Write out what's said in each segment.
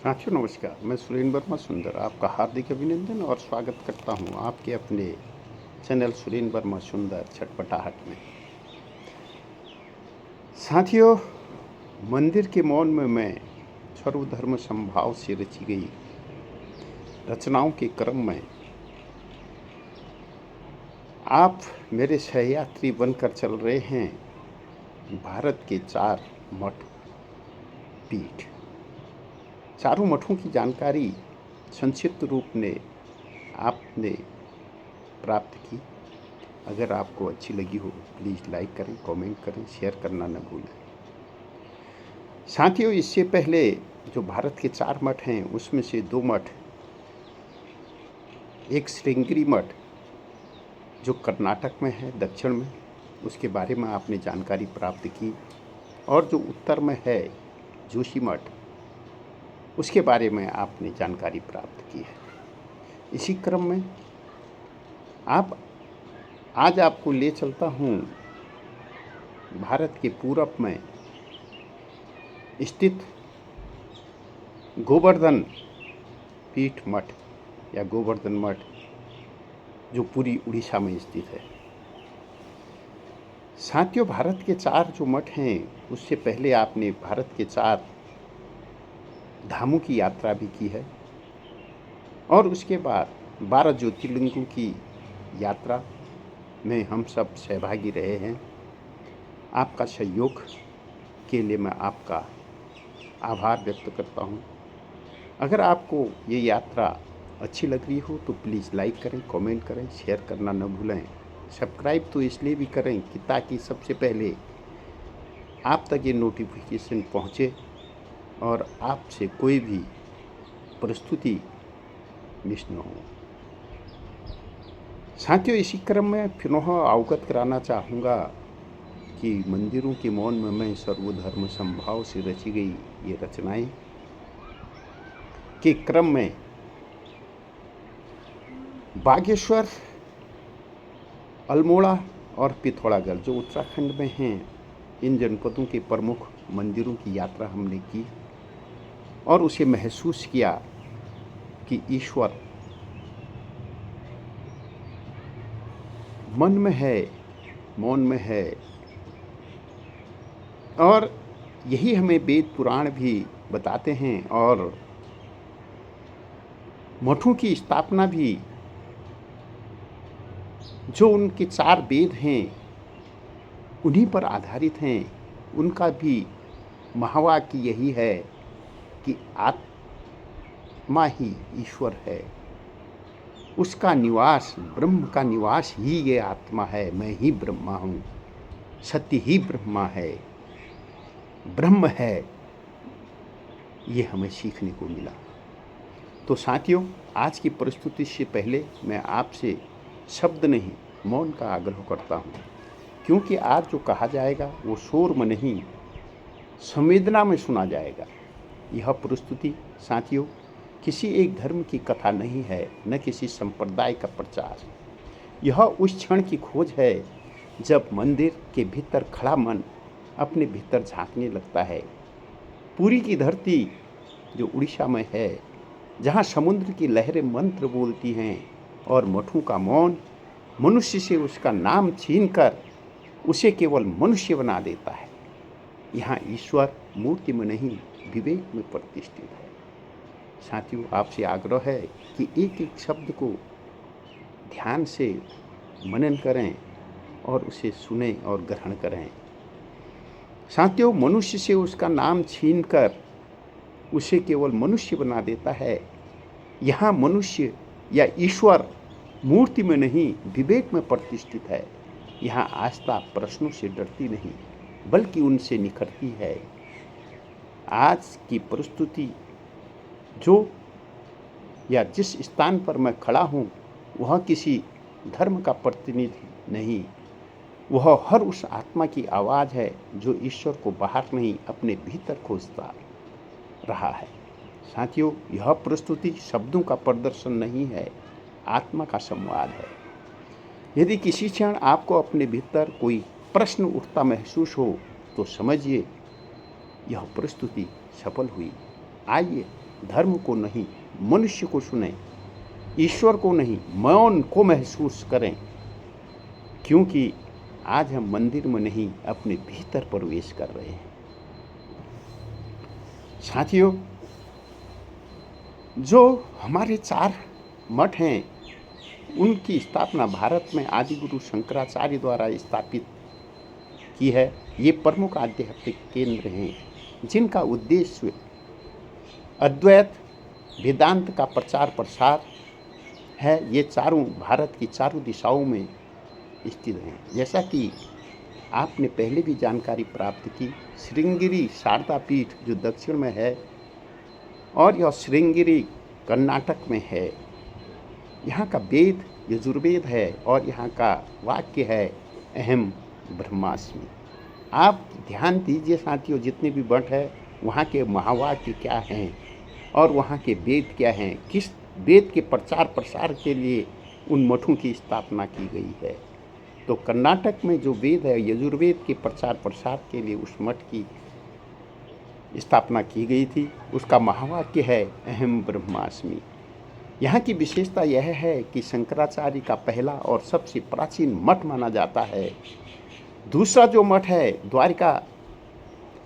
साथियों नमस्कार। मैं सुरेंद्र वर्मा सुंदर आपका हार्दिक अभिनंदन और स्वागत करता हूं आपके अपने चैनल सुरेंद्र वर्मा सुंदर छटपटाहट में। साथियों, मंदिर के मौन में मैं सर्वधर्म समभाव से रची गई रचनाओं के क्रम में आप मेरे सहयात्री बनकर चल रहे हैं भारत के 4 मठ पीठ। चारों मठों की जानकारी संक्षिप्त रूप में आपने प्राप्त की। अगर आपको अच्छी लगी हो प्लीज़ लाइक करें, कमेंट करें, शेयर करना न भूलें। साथियों, इससे पहले जो भारत के 4 मठ हैं उसमें से 2 मठ, एक श्रृंगेरी मठ जो कर्नाटक में है दक्षिण में, उसके बारे में आपने जानकारी प्राप्त की, और जो उत्तर में है जोशी मठ, उसके बारे में आपने जानकारी प्राप्त की है। इसी क्रम में आज आपको ले चलता हूँ भारत के पूरब में स्थित गोवर्धन पीठ मठ या गोवर्धन मठ, जो पूरी उड़ीसा में स्थित है। साथियों, भारत के 4 जो मठ हैं उससे पहले आपने भारत के 4 धामों की यात्रा भी की है, और उसके बाद 12 ज्योतिर्लिंगों की यात्रा में हम सब सहभागी रहे हैं। आपका सहयोग के लिए मैं आपका आभार व्यक्त करता हूँ। अगर आपको ये यात्रा अच्छी लग रही हो तो प्लीज़ लाइक करें, कमेंट करें, शेयर करना न भूलें। सब्सक्राइब तो इसलिए भी करें कि ताकि सबसे पहले आप तक ये नोटिफिकेशन पहुँचे और आपसे कोई भी प्रस्तुति मिस न हो। साथियों, इसी क्रम में पुनः अवगत कराना चाहूँगा कि मंदिरों के मौन में मैं सर्वधर्म समभाव से रची गई ये रचनाएं के क्रम में बागेश्वर, अल्मोड़ा और पिथौरागढ़ जो उत्तराखंड में हैं, इन जनपदों के प्रमुख मंदिरों की यात्रा हमने की और उसे महसूस किया कि ईश्वर मन में है, मौन में है, और यही हमें वेद पुराण भी बताते हैं। और मठों की स्थापना भी जो उनके 4 वेद हैं उन्हीं पर आधारित हैं। उनका भी महावाक्य यही है कि आत्मा ही ईश्वर है, उसका निवास, ब्रह्म का निवास ही ये आत्मा है। मैं ही ब्रह्मा हूँ, सत्य ही ब्रह्मा है, ब्रह्म है, ये हमें सीखने को मिला। तो साथियों, आज की प्रस्तुति से पहले मैं आपसे शब्द नहीं मौन का आग्रह करता हूँ, क्योंकि आज जो कहा जाएगा वो शोर में नहीं, संवेदना में सुना जाएगा। यह प्रस्तुति साथियों किसी एक धर्म की कथा नहीं है, न किसी संप्रदाय का प्रचार। यह उस क्षण की खोज है जब मंदिर के भीतर खड़ा मन अपने भीतर झांकने लगता है। पुरी की धरती जो उड़ीसा में है, जहाँ समुद्र की लहरें मंत्र बोलती हैं और मठों का मौन मनुष्य से उसका नाम छीनकर उसे केवल मनुष्य बना देता है। यहाँ ईश्वर मूर्ति में नहीं, विवेक में प्रतिष्ठित है। साथियों, आपसे आग्रह है कि एक एक शब्द को ध्यान से मनन करें और उसे सुने और ग्रहण करें। साथियों, मनुष्य से उसका नाम छीनकर उसे केवल मनुष्य बना देता है। यहाँ मनुष्य या ईश्वर मूर्ति में नहीं, विवेक में प्रतिष्ठित है। यहाँ आस्था प्रश्नों से डरती नहीं, बल्कि उनसे निखरती है। आज की प्रस्तुति जो या जिस स्थान पर मैं खड़ा हूँ वह किसी धर्म का प्रतिनिधि नहीं, वह हर उस आत्मा की आवाज़ है जो ईश्वर को बाहर नहीं अपने भीतर खोजता रहा है। साथियों, यह प्रस्तुति शब्दों का प्रदर्शन नहीं है, आत्मा का संवाद है। यदि किसी क्षण आपको अपने भीतर कोई प्रश्न उठता महसूस हो तो समझिए यह प्रस्तुति सफल हुई। आइए धर्म को नहीं, मनुष्य को सुने, ईश्वर को नहीं, मौन को महसूस करें, क्योंकि आज हम मंदिर में नहीं अपने भीतर प्रवेश कर रहे हैं। साथियों, जो हमारे 4 मठ हैं, उनकी स्थापना भारत में आदि गुरु शंकराचार्य द्वारा स्थापित की है। ये प्रमुख आध्यात्मिक केंद्र हैं जिनका उद्देश्य अद्वैत वेदांत का प्रचार प्रसार है। ये चारों भारत की चारों दिशाओं में स्थित हैं। जैसा कि आपने पहले भी जानकारी प्राप्त की, श्रृंगेरी शारदा पीठ जो दक्षिण में है और यह श्रृंगेरी कर्नाटक में है। यहाँ का वेद यजुर्वेद है और यहाँ का वाक्य है अहम ब्रह्मास्मि। आप ध्यान दीजिए साथियों, जितने भी मठ है वहाँ के महावाक्य क्या हैं और वहाँ के वेद क्या हैं, किस वेद के प्रचार प्रसार के लिए उन मठों की स्थापना की गई है। तो कर्नाटक में जो वेद है यजुर्वेद के प्रचार प्रसार के लिए उस मठ की स्थापना की गई थी। उसका महावाक्य है अहम ब्रह्मास्मि। यहाँ की विशेषता यह है कि शंकराचार्य का पहला और सबसे प्राचीन मठ माना जाता है। दूसरा जो मठ है द्वारिका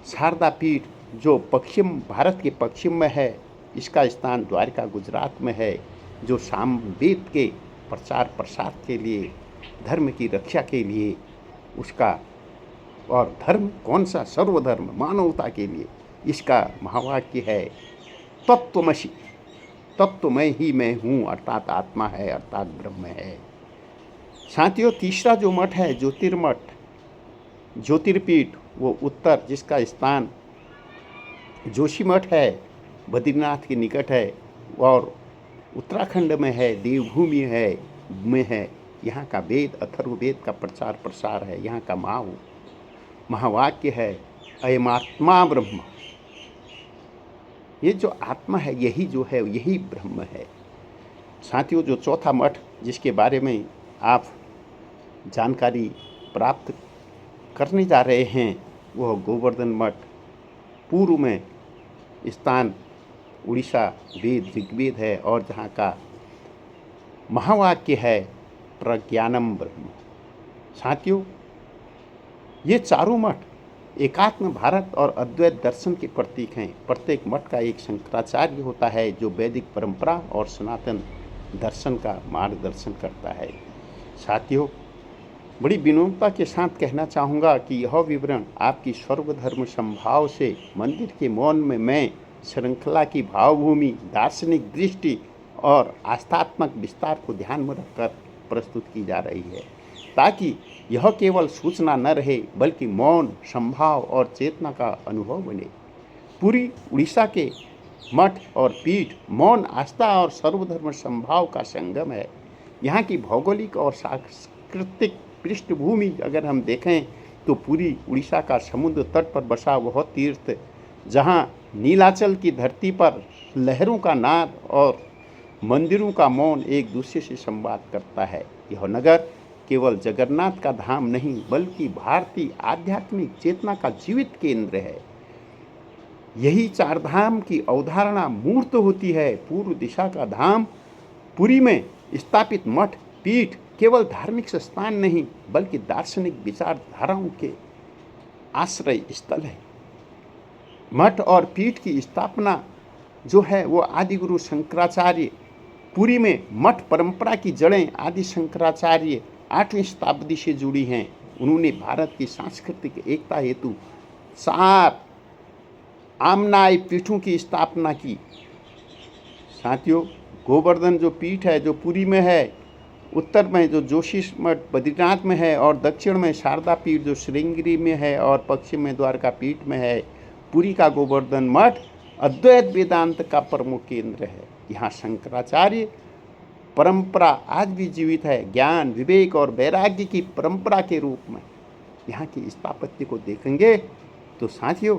शारदा पीठ जो पश्चिम भारत के पश्चिम में है, इसका स्थान द्वारिका गुजरात में है, जो सामवेद के प्रचार प्रसार के लिए, धर्म की रक्षा के लिए उसका, और धर्म कौन सा, सर्वधर्म मानवता के लिए, इसका महावाक्य है तत्त्वमसि, तत्व मैं ही मैं हूँ, अर्थात आत्मा है, अर्थात ब्रह्म है। साथियों, तीसरा जो मठ है ज्योतिर्मठ, ज्योतिर्पीठ, वो उत्तर जिसका स्थान जोशीमठ है, बद्रीनाथ के निकट है और उत्तराखंड में है, देवभूमि है में है। यहाँ का वेद अथर्ववेद का प्रचार प्रसार है। यहाँ का महावाक्य है अयमात्मा ब्रह्म। ये जो आत्मा है यही जो है यही ब्रह्म है। साथियों, जो चौथा मठ जिसके बारे में आप जानकारी प्राप्त करने जा रहे हैं वह गोवर्धन मठ, पूर्व में स्थान उड़ीसा, वेद ऋग्वेद है और जहाँ का महावाक्य है प्रज्ञानम ब्रह्म। साथियों, ये चारों मठ एकात्म भारत और अद्वैत दर्शन के प्रतीक हैं। प्रत्येक मठ का एक शंकराचार्य होता है जो वैदिक परंपरा और सनातन दर्शन का मार्गदर्शन करता है। साथियों, बड़ी विनम्रता के साथ कहना चाहूँगा कि यह विवरण आपकी सर्वधर्म संभाव से मंदिर के मौन में मैं श्रृंखला की भावभूमि, दार्शनिक दृष्टि और आस्थात्मक विस्तार को ध्यान में रखकर प्रस्तुत की जा रही है, ताकि यह केवल सूचना न रहे बल्कि मौन, संभाव और चेतना का अनुभव बने। पूरी उड़ीसा के मठ और पीठ मौन, आस्था और सर्वधर्म संभाव का संगम है। यहाँ की भौगोलिक और सांस्कृतिक पृष्ठभूमि अगर हम देखें तो पूरी उड़ीसा का समुद्र तट पर बसा वह तीर्थ, जहाँ नीलाचल की धरती पर लहरों का नाद और मंदिरों का मौन एक दूसरे से संवाद करता है। यह नगर केवल जगन्नाथ का धाम नहीं बल्कि भारतीय आध्यात्मिक चेतना का जीवित केंद्र है। यही 4 धाम की अवधारणा मूर्त होती है। पूर्व दिशा का धाम पुरी में स्थापित मठ पीठ केवल धार्मिक स्थान नहीं बल्कि दार्शनिक विचारधाराओं के आश्रय स्थल है। मठ और पीठ की स्थापना जो है वो आदि गुरु शंकराचार्य, पुरी में मठ परंपरा की जड़ें आदि शंकराचार्य 8वीं शताब्दी से जुड़ी हैं। उन्होंने भारत की सांस्कृतिक एकता हेतु 4 आमनाय पीठों की स्थापना की। साथियों, गोवर्धन जो पीठ है जो पुरी में है, उत्तर में जो जोशी मठ बद्रीनाथ में है और दक्षिण में शारदा पीठ जो श्रृंगेरी में है और पश्चिम में द्वारका पीठ में है। पुरी का गोवर्धन मठ अद्वैत वेदांत का प्रमुख केंद्र है। यहाँ शंकराचार्य परंपरा आज भी जीवित है। ज्ञान, विवेक और वैराग्य की परंपरा के रूप में यहाँ की स्थापत्य को देखेंगे तो साथियों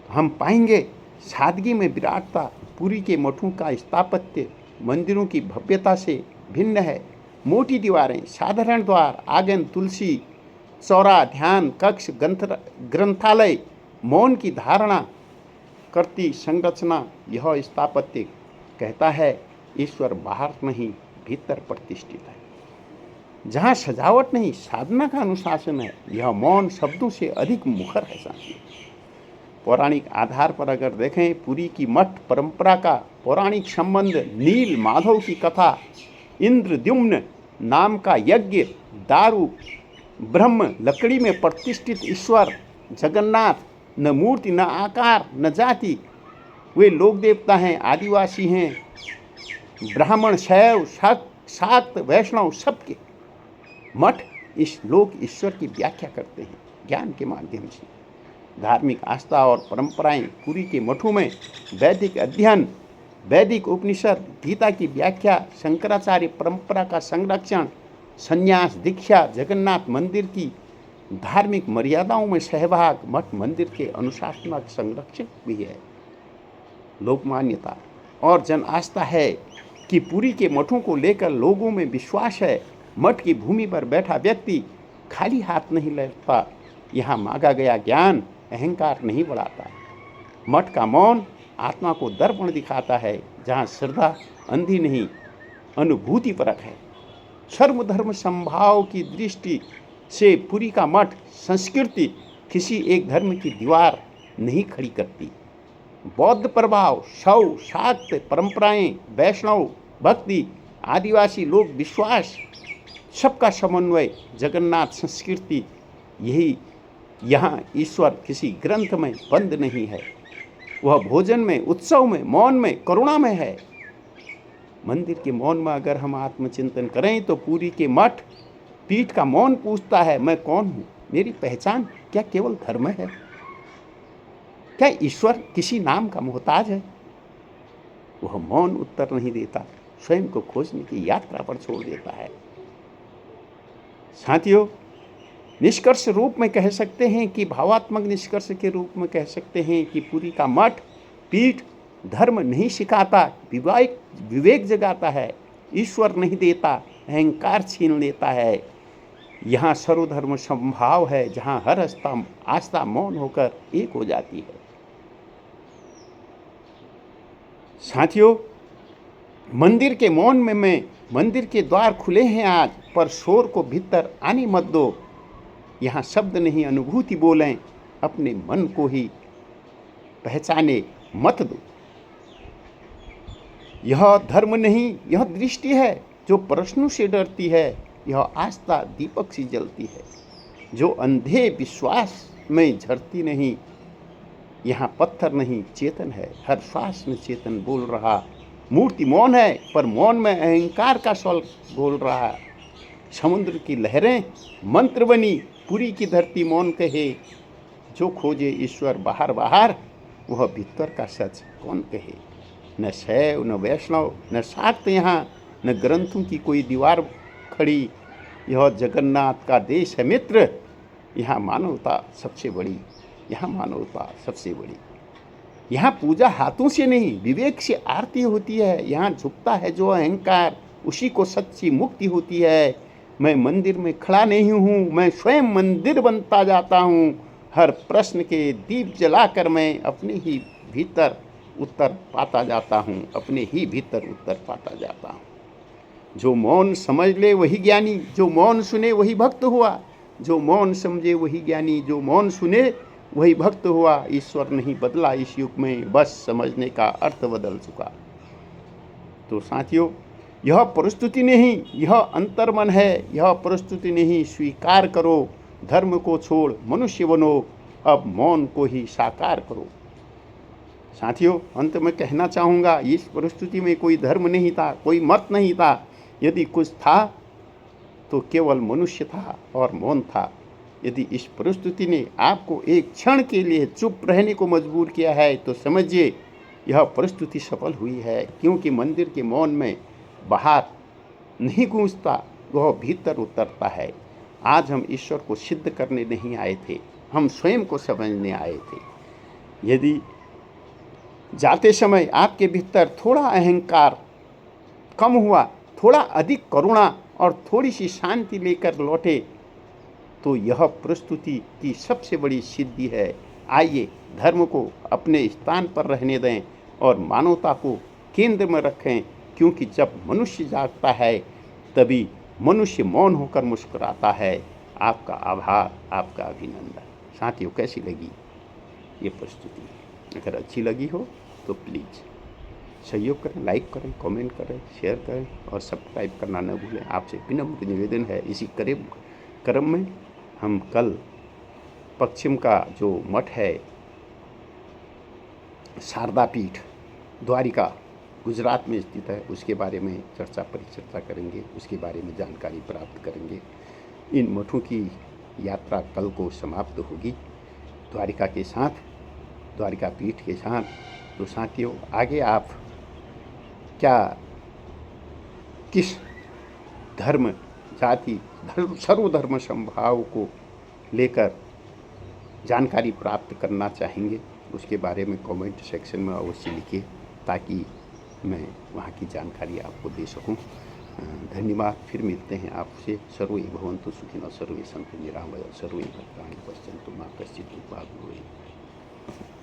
हम पाएंगे सादगी में विराटता। पुरी के मठों का स्थापत्य मंदिरों की भव्यता से भिन्न है। मोटी दीवारें, साधारण द्वार, आंगन, तुलसी चौरा, ध्यान कक्ष, ग्रंथालय, मौन की धारणा करती संरचना यह स्थापत्य कहता है ईश्वर बाहर नहीं भीतर प्रतिष्ठित है। जहाँ सजावट नहीं साधना का अनुशासन है, यह मौन शब्दों से अधिक मुखर है साथियों। पौराणिक आधार पर अगर देखें, पुरी की मठ परंपरा का पौराणिक संबंध नील माधव की कथा, इंद्रद्युम्न नाम का यज्ञ, दारू, ब्रह्म, लकड़ी में प्रतिष्ठित ईश्वर जगन्नाथ, न मूर्ति न आकार न जाति, वे लोक देवता हैं, आदिवासी हैं, ब्राह्मण, शैव, शाक्त, वैष्णव, सबके मठ इस लोक ईश्वर की व्याख्या करते हैं ज्ञान के माध्यम से। धार्मिक आस्था और परंपराएं पुरी के मठों में वैदिक अध्ययन, वैदिक उपनिषद, गीता की व्याख्या, शंकराचार्य परंपरा का संरक्षण, संन्यास, दीक्षा, जगन्नाथ मंदिर की धार्मिक मर्यादाओं में सहभाग, मठ मंदिर के अनुशासनात्मक संरक्षक भी है। लोक मान्यता और जन आस्था है कि पुरी के मठों को लेकर लोगों में विश्वास है। मठ की भूमि पर बैठा व्यक्ति खाली हाथ नहीं लौटता, यहाँ मांगा गया ज्ञान अहंकार नहीं बढ़ाता। मठ का मौन आत्मा को दर्पण दिखाता है, जहाँ श्रद्धा अंधी नहीं अनुभूति परक है। सर्वधर्म संभाव की दृष्टि से पुरी का मठ संस्कृति किसी एक धर्म की दीवार नहीं खड़ी करती। बौद्ध प्रभाव, शैव, शाक्त परंपराएं, वैष्णव भक्ति, आदिवासी लोक विश्वास, सबका समन्वय, जगन्नाथ संस्कृति, यही यहाँ ईश्वर किसी ग्रंथ में बंद नहीं है। वह भोजन में, उत्सव में, मौन में, करुणा में है। मंदिर के मौन में अगर हम आत्मचिंतन करें तो पुरी के मठ पीठ का मौन पूछता है, मैं कौन हूँ? मेरी पहचान क्या केवल धर्म है? क्या ईश्वर किसी नाम का मोहताज है? वह मौन उत्तर नहीं देता, स्वयं को खोजने की यात्रा पर छोड़ देता है। साथियों, निष्कर्ष रूप में कह सकते हैं कि भावात्मक निष्कर्ष के रूप में कह सकते हैं कि पुरी का मठ पीठ धर्म नहीं सिखाता, विवेक जगाता है, ईश्वर नहीं देता, अहंकार छीन लेता है। यहाँ सर्वधर्म संभाव है, जहाँ हर आस्था मौन होकर एक हो जाती है। साथियों, मंदिर के मौन में मैं, मंदिर के द्वार खुले हैं आज, पर शोर को भीतर आने मत दो। यहाँ शब्द नहीं अनुभूति बोलें, अपने मन को ही पहचाने मत दो। यह धर्म नहीं, यह दृष्टि है जो प्रश्नों से डरती है। यह आस्था दीपक सी जलती है जो अंधे विश्वास में झरती नहीं। यहाँ पत्थर नहीं चेतन है, हर श्वास में चेतन बोल रहा। मूर्ति मौन है, पर मौन में अहंकार का स्वर बोल रहा है। समुद्र की लहरें मंत्र बनी, पुरी की धरती मौन कहे। जो खोजे ईश्वर बाहर बाहर, वह भीतर का सच कौन कहे। न शैव, न वैष्णव, न शाक्त, यहाँ न ग्रंथों की कोई दीवार खड़ी। यह जगन्नाथ का देश है मित्र, यहाँ मानवता सबसे बड़ी, यहाँ मानवता सबसे बड़ी। यहाँ पूजा हाथों से नहीं विवेक से आरती होती है। यहाँ झुकता है जो अहंकार, उसी को सच्ची मुक्ति होती है। मैं मंदिर में खड़ा नहीं हूँ, मैं स्वयं मंदिर बनता जाता हूँ। हर प्रश्न के दीप जलाकर मैं अपने ही भीतर उत्तर पाता जाता हूँ, अपने ही भीतर उत्तर पाता जाता हूँ। जो मौन समझ ले वही ज्ञानी, जो मौन सुने वही भक्त हुआ। जो मौन समझे वही ज्ञानी, जो मौन सुने वही भक्त हुआ। ईश्वर नहीं बदला इस युग में, बस समझने का अर्थ बदल चुका। तो साथियों, यह प्रस्तुति नहीं, यह अंतर्मन है। यह प्रस्तुति नहीं, स्वीकार करो। धर्म को छोड़ मनुष्य बनो, अब मौन को ही साकार करो। साथियों, अंत में कहना चाहूँगा, इस प्रस्तुति में कोई धर्म नहीं था, कोई मत नहीं था। यदि कुछ था तो केवल मनुष्य था और मौन था। यदि इस प्रस्तुति ने आपको एक क्षण के लिए चुप रहने को मजबूर किया है तो समझिए यह प्रस्तुति सफल हुई है, क्योंकि मंदिर के मौन में बाहर नहीं गूंजता, वह भीतर उतरता है। आज हम ईश्वर को सिद्ध करने नहीं आए थे, हम स्वयं को समझने आए थे। यदि जाते समय आपके भीतर थोड़ा अहंकार कम हुआ, थोड़ा अधिक करुणा और थोड़ी सी शांति लेकर लौटे, तो यह प्रस्तुति की सबसे बड़ी सिद्धि है। आइए धर्म को अपने स्थान पर रहने दें और मानवता को केंद्र में रखें, क्योंकि जब मनुष्य जागता है तभी मनुष्य मौन होकर मुस्कुराता है। आपका आभार, आपका अभिनंदन। साथियों, कैसी लगी ये प्रस्तुति? अगर अच्छी लगी हो तो प्लीज़ सहयोग करें, लाइक करें, कमेंट करें, शेयर करें और सब्सक्राइब करना न भूलें। आपसे विनम्र निवेदन है। इसी क्रम में हम कल पश्चिम का जो मठ है शारदा पीठ द्वारिका गुजरात में स्थित है, उसके बारे में परिचर्चा करेंगे, उसके बारे में जानकारी प्राप्त करेंगे। इन मठों की यात्रा कल को समाप्त होगी द्वारिका के साथ, द्वारिका पीठ के साथ। तो साथियों, आगे आप क्या किस धर्म, जाति, सर्वधर्म समभाव को लेकर जानकारी प्राप्त करना चाहेंगे, उसके बारे में कमेंट सेक्शन में अवश्य लिखिए, ताकि मैं वहाँ की जानकारी आपको दे सकूं। धन्यवाद। फिर मिलते हैं आपसे। सर्वे भवन्तु सुखिनः, सर्वे सन्तु निरामयाः, सर्वे भद्राणि पश्यन्तु मा कश्चित् दुःखभाग् भवेत्।